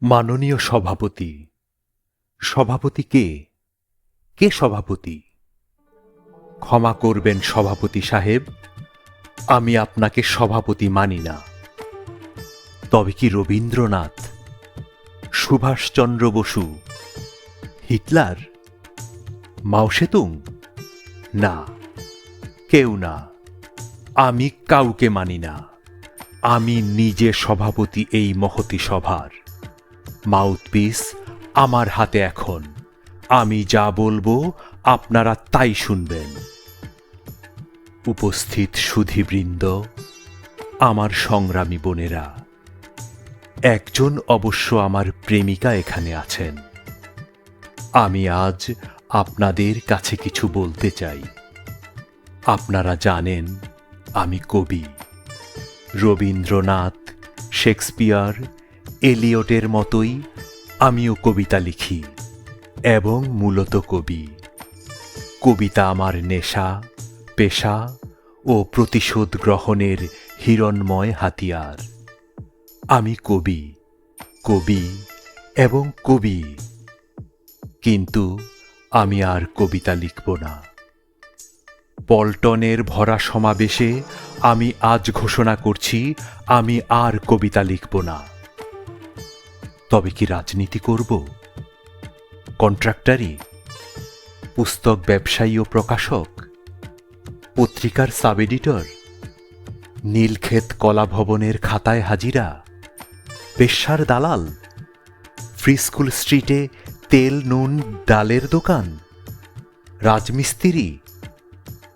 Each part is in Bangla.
মাননীয় সভাপতি। সভাপতি কে? কে সভাপতি? ক্ষমা করবেন সভাপতি সাহেব, আমি আপনাকে সভাপতি মানি না। তবে কি রবীন্দ্রনাথ, সুভাষচন্দ্র বসু, হিটলার, মাও সেতুং? না, কেউ না। আমি কাউকে মানি না। আমি নিজে সভাপতি এই মহতী সভার। মাউথপিস আমার হাতে এখন। আমি যা বলবো আপনারা তাই শুনবেন। উপস্থিত সুধীবৃন্দ, আমার সংগ্রামী বোনেরা, একজন অবশ্য আমার প্রেমিকা এখানে আছেন। আমি আজ আপনাদের কাছে কিছু বলতে চাই। আপনারা জানেন আমি কবি। রবীন্দ্রনাথ, শেক্সপিয়ার, এলিয়টের মতোই আমিও কবিতা লিখি এবং মূলত কবি। কবিতা আমার নেশা, পেশা ও প্রতিশোধ গ্রহণের হিরণ্ময় হাতিয়ার। আমি কবি, কবি এবং কবি। কিন্তু আমি আর কবিতা লিখব না। পল্টনের ভরা সমাবেশে আমি আজ ঘোষণা করছি, আমি আর কবিতা লিখব না। তবে কি রাজনীতি করব? কন্ট্রাক্টরি, পুস্তক ব্যবসায়ী ও প্রকাশক, পত্রিকার সাব এডিটর, নীলক্ষেত কলা ভবনের খাতায় হাজিরা, পেশার দালাল, ফ্রি স্কুল স্ট্রিটে তেল নুন ডালের দোকান, রাজমিস্ত্রি,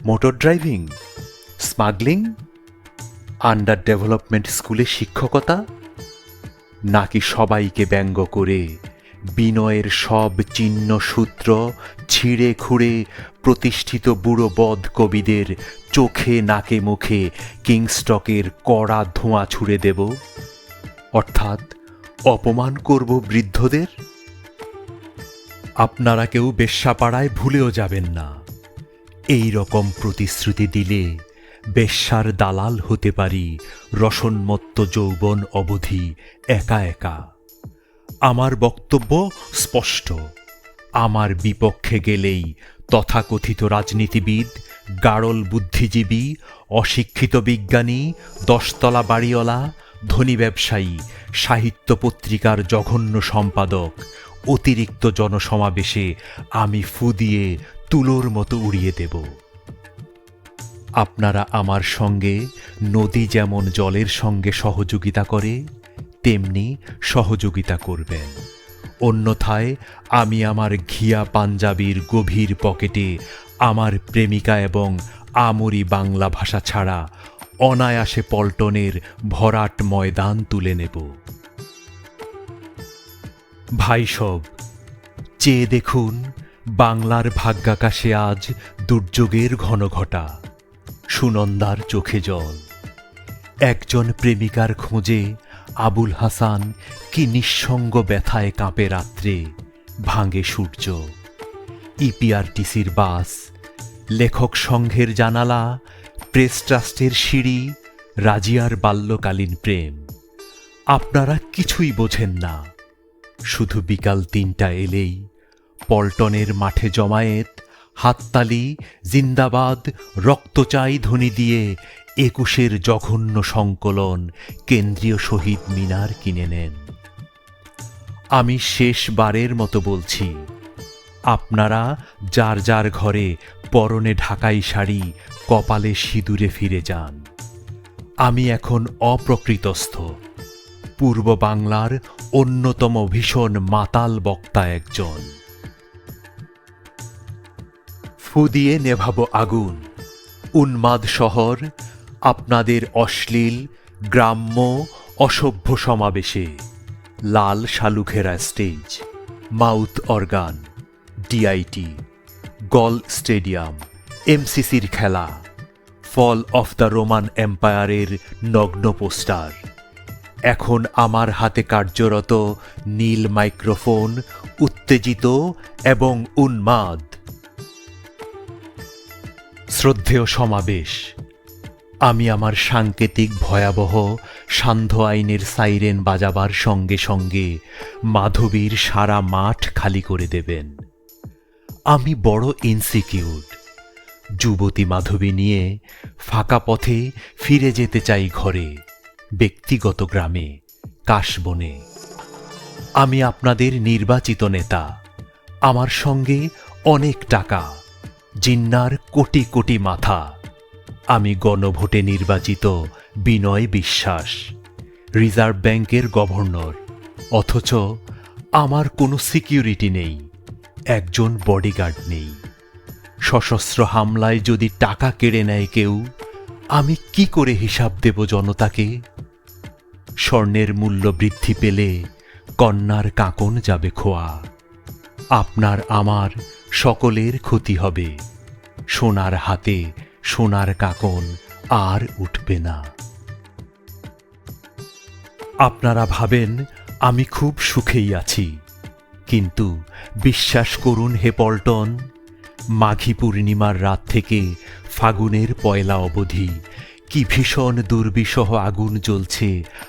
motor driving, smuggling, under development স্কুলে শিক্ষকতা, নাকি সবাইকে ব্যঙ্গ করে বিনয়ের সব চিহ্ন সূত্র ছিঁড়ে খুঁড়ে প্রতিষ্ঠিত বুড়ো বদ কবিদের চোখে নাকে মুখে কিংস্টকের কড়া ধোঁয়া ছুঁড়ে দেব, অর্থাৎ অপমান করব বৃদ্ধদের? আপনারা কেউ বেশ্যাপাড়ায় ভুলেও যাবেন না। এই রকম প্রতিশ্রুতি দিলে বেশ্যার দালাল হতে পারি রসন্মত্ত যৌবন অবধি একা একা। আমার বক্তব্য স্পষ্ট। আমার বিপক্ষে গেলেই তথাকথিত রাজনীতিবিদ, গাড়ল বুদ্ধিজীবী, অশিক্ষিত বিজ্ঞানী, দশতলা বাড়িওয়ালা, ধনী ব্যবসায়ী, সাহিত্য পত্রিকার জঘন্য সম্পাদক, অতিরিক্ত জনসমাবেশে আমি ফু দিয়ে তুলোর মতো উড়িয়ে দেব। আপনারা আমার সঙ্গে নদী যেমন জলের সঙ্গে সহযোগিতা করে তেমনি সহযোগিতা করবেন। অন্যথায় আমি আমার ঘিয়া পাঞ্জাবির গভীর পকেটে আমার প্রেমিকা এবং আমরি বাংলা ভাষা ছাড়া অনায়াসে পল্টনের ভরাট ময়দান তুলে নেব। ভাইসব, চেয়ে দেখুন বাংলার ভাগ্যাকাশে আজ দুর্যোগের ঘনঘটা। সুনন্দার চোখে জল। একজন প্রেমিকার খোঁজে আবুল হাসান কি নিঃসঙ্গ ব্যথায় কাঁপে রাত্রে, ভাঙে সূর্য। ইপিআরটিসির বাস, লেখক সংঘের জানালা, প্রেস ট্রাস্টের সিঁড়ি, রাজিয়ার বাল্যকালীন প্রেম। আপনারা কিছুই বোঝেন না। শুধু বিকাল ৩টা এলেই পল্টনের মাঠে জমায়েত, হাততালি, জিন্দাবাদ, রক্ত চাই ধ্বনি দিয়ে ২১-এর জঘন্য সংকলন কেন্দ্রীয় শহীদ মিনার কিনে নেন। আমি শেষবারের মতো বলছি, আপনারা যার যার ঘরে পরনে ঢাকাই শাড়ি, কপালে সিঁদুরে ফিরে যান। আমি এখন অপ্রকৃতস্থ, পূর্ব বাংলার অন্যতম ভীষণ মাতাল বক্তা একজন। ফু দিয়ে নেভাবো আগুন। উন্মাদ শহর আপনাদের অশ্লীল, গ্রাম্য, অসভ্য সমাবেশে। লাল শালুখেরা স্টেজ, মাউথ অর্গান, ডিআইটি, গল স্টেডিয়াম, এমসিসির খেলা, ফল অফ দ্য রোমান এম্পায়ারের নগ্ন পোস্টার। এখন আমার হাতে কার্যরত নীল মাইক্রোফোন, উত্তেজিত এবং উন্মাদ। শ্রদ্ধেয় সমাবেশ, আমি আমার সাংকেতিক ভয়াবহ সান্ধ্য আইনের সাইরেন বাজাবার সঙ্গে সঙ্গে মাধবীর সারা মাঠ খালি করে দেবেন। আমি বড় ইনসিকিউর। যুবতী মাধবী নিয়ে ফাঁকা পথে ফিরে যেতে চাই ঘরে, ব্যক্তিগত গ্রামে, কাশবনে। আমি আপনাদের নির্বাচিত নেতা। আমার সঙ্গে অনেক টাকা, জিন্নার কোটি কোটি মাথা। আমি গণভোটে নির্বাচিত বিনয় বিশ্বাস, রিজার্ভ ব্যাংকের গভর্নর। অথচ আমার কোনো সিকিউরিটি নেই, একজন বডিগার্ড নেই। সশস্ত্র হামলায় যদি টাকা কেড়ে নেয় কেউ, আমি কি করে হিসাব দেব জনতাকে? স্বর্ণের মূল্য বৃদ্ধি পেলে কন্যার কাঁকন যাবে খোয়া। আপনার আমার সকলের ক্ষতি হবে। সোনার হাতে সোনার কাঁকন আর উঠবে না। আপনারা ভাবেন আমি খুব সুখেই আছি, কিন্তু বিশ্বাস করুন হে পল্টন, মাঘী পূর্ণিমার রাত থেকে ফাগুনের পয়লা অবধি কি ভীষণ দুর্বিষহ আগুন জ্বলছে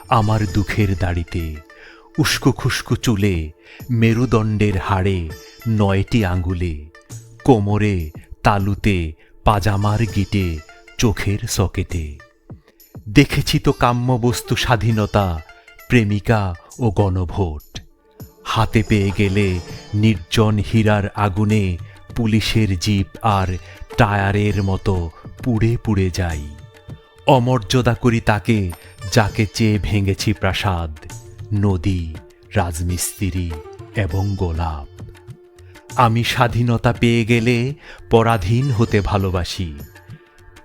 আমার দুঃখের দাড়িতে, উস্কো খুস্কো চুলে, মেরুদণ্ডের হাড়ে, 9টি আঙ্গুলে, কোমরে, তালুতে, পাজামার গিটে, চোখের সকেটে। দেখেছি তো কাম্যবস্তু স্বাধীনতা, প্রেমিকা ও গণভোট। হাতে পেয়ে গেলে নির্জন হীরার আগুনে পুলিশের জিপ আর টায়ারের মতো পুড়ে পুড়ে যাই। অমর্যাদা করি তাকে যাকে চেয়ে ভেঙেছি প্রাসাদ, নদী, রাজমিস্ত্রি এবং গোলাপ। আমি স্বাধীনতা পেয়ে গেলে পরাধীন হতে ভালোবাসি।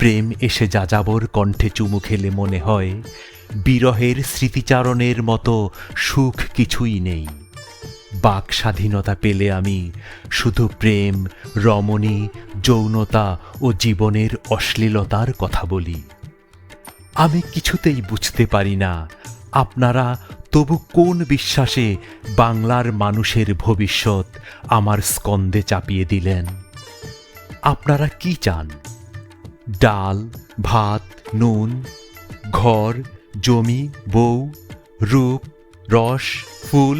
প্রেম এসে যাযাবর কণ্ঠে চুমু খেলে মনে হয় বিরহের স্মৃতিচারণের মতো সুখ কিছুই নেই। বাক স্বাধীনতা পেলে আমি শুধু প্রেম, রমণী, যৌনতা ও জীবনের অশ্লীলতার কথা বলি। আমি কিছুতেই বুঝতে পারি না আপনারা তবু কোন বিশ্বাসে বাংলার মানুষের ভবিষ্যৎ আমার স্কন্ধে চাপিয়ে দিলেন। আপনারা কি চান? ডাল, ভাত, নুন, ঘর, জমি, বউ, রূপ, রস, ফুল,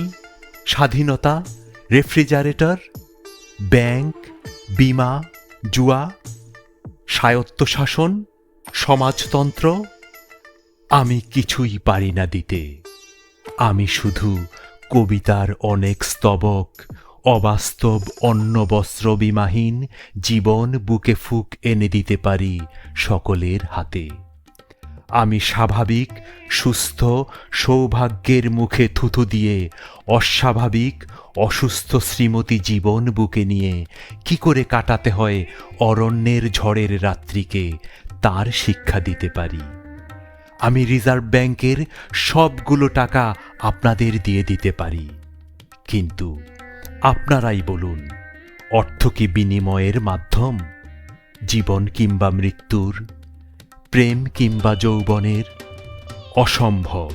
স্বাধীনতা, রেফ্রিজারেটর, ব্যাংক, বিমা, জুয়া, স্বায়ত্তশাসন, সমাজতন্ত্র? আমি কিছুই পারি না দিতে। আমি শুধু কবিতার অনেক স্তবক, অবাস্তব অন্নবস্ত্র বিমাহীন জীবন বুকে ফুক এনে দিতে পারি সকলের হাতে। আমি স্বাভাবিক, সুস্থ, সৌভাগ্যের মুখে থুথু দিয়ে অস্বাভাবিক, অসুস্থ শ্রীমতী জীবন বুকে নিয়ে কি করে কাটাতে হয় অরণ্যের ঝড়ের রাত্রিকে, তার শিক্ষা দিতে পারি। আমি রিজার্ভ ব্যাংকের সবগুলো টাকা আপনাদের দিয়ে দিতে পারি, কিন্তু আপনারাই বলুন, অর্থ কি বিনিময়ের মাধ্যম? জীবন কিংবা মৃত্যুর, প্রেম কিংবা যৌবনের? অসম্ভব।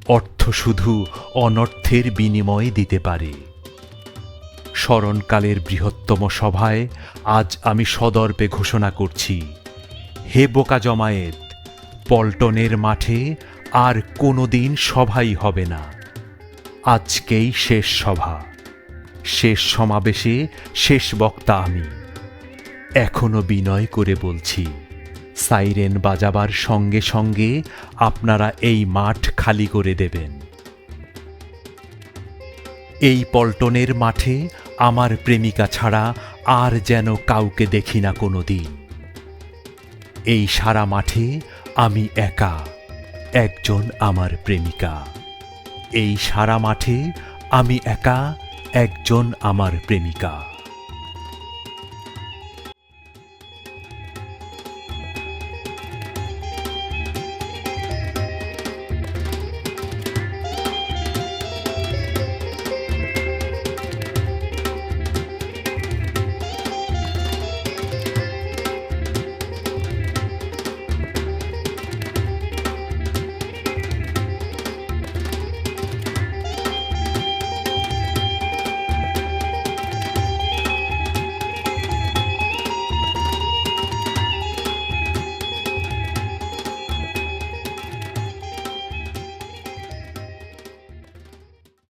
অর্থ শুধু অনর্থের বিনিময় দিতে পারে। স্মরণকালের বৃহত্তম সভায় আজ আমি সদর্পে ঘোষণা করছি, হে বোকা জমায়েত, পল্টনের মাঠে আর কোনোদিন সভাই হবে না। আজকেই শেষ সভা, শেষ সমাবেশে শেষ বক্তা আমি। এখনো বিনয় করে বলছি, সাইরেন বাজাবার সঙ্গে সঙ্গে আপনারা এই মাঠ খালি করে দেবেন। এই পল্টনের মাঠে আমার প্রেমিকা ছাড়া আর যেন কাউকে দেখি না কোনোদিন। এই সারা মাঠে আমি একা, একজন আমার প্রেমিকা। এই সারা মাঠে আমি একা, একজন আমার প্রেমিকা।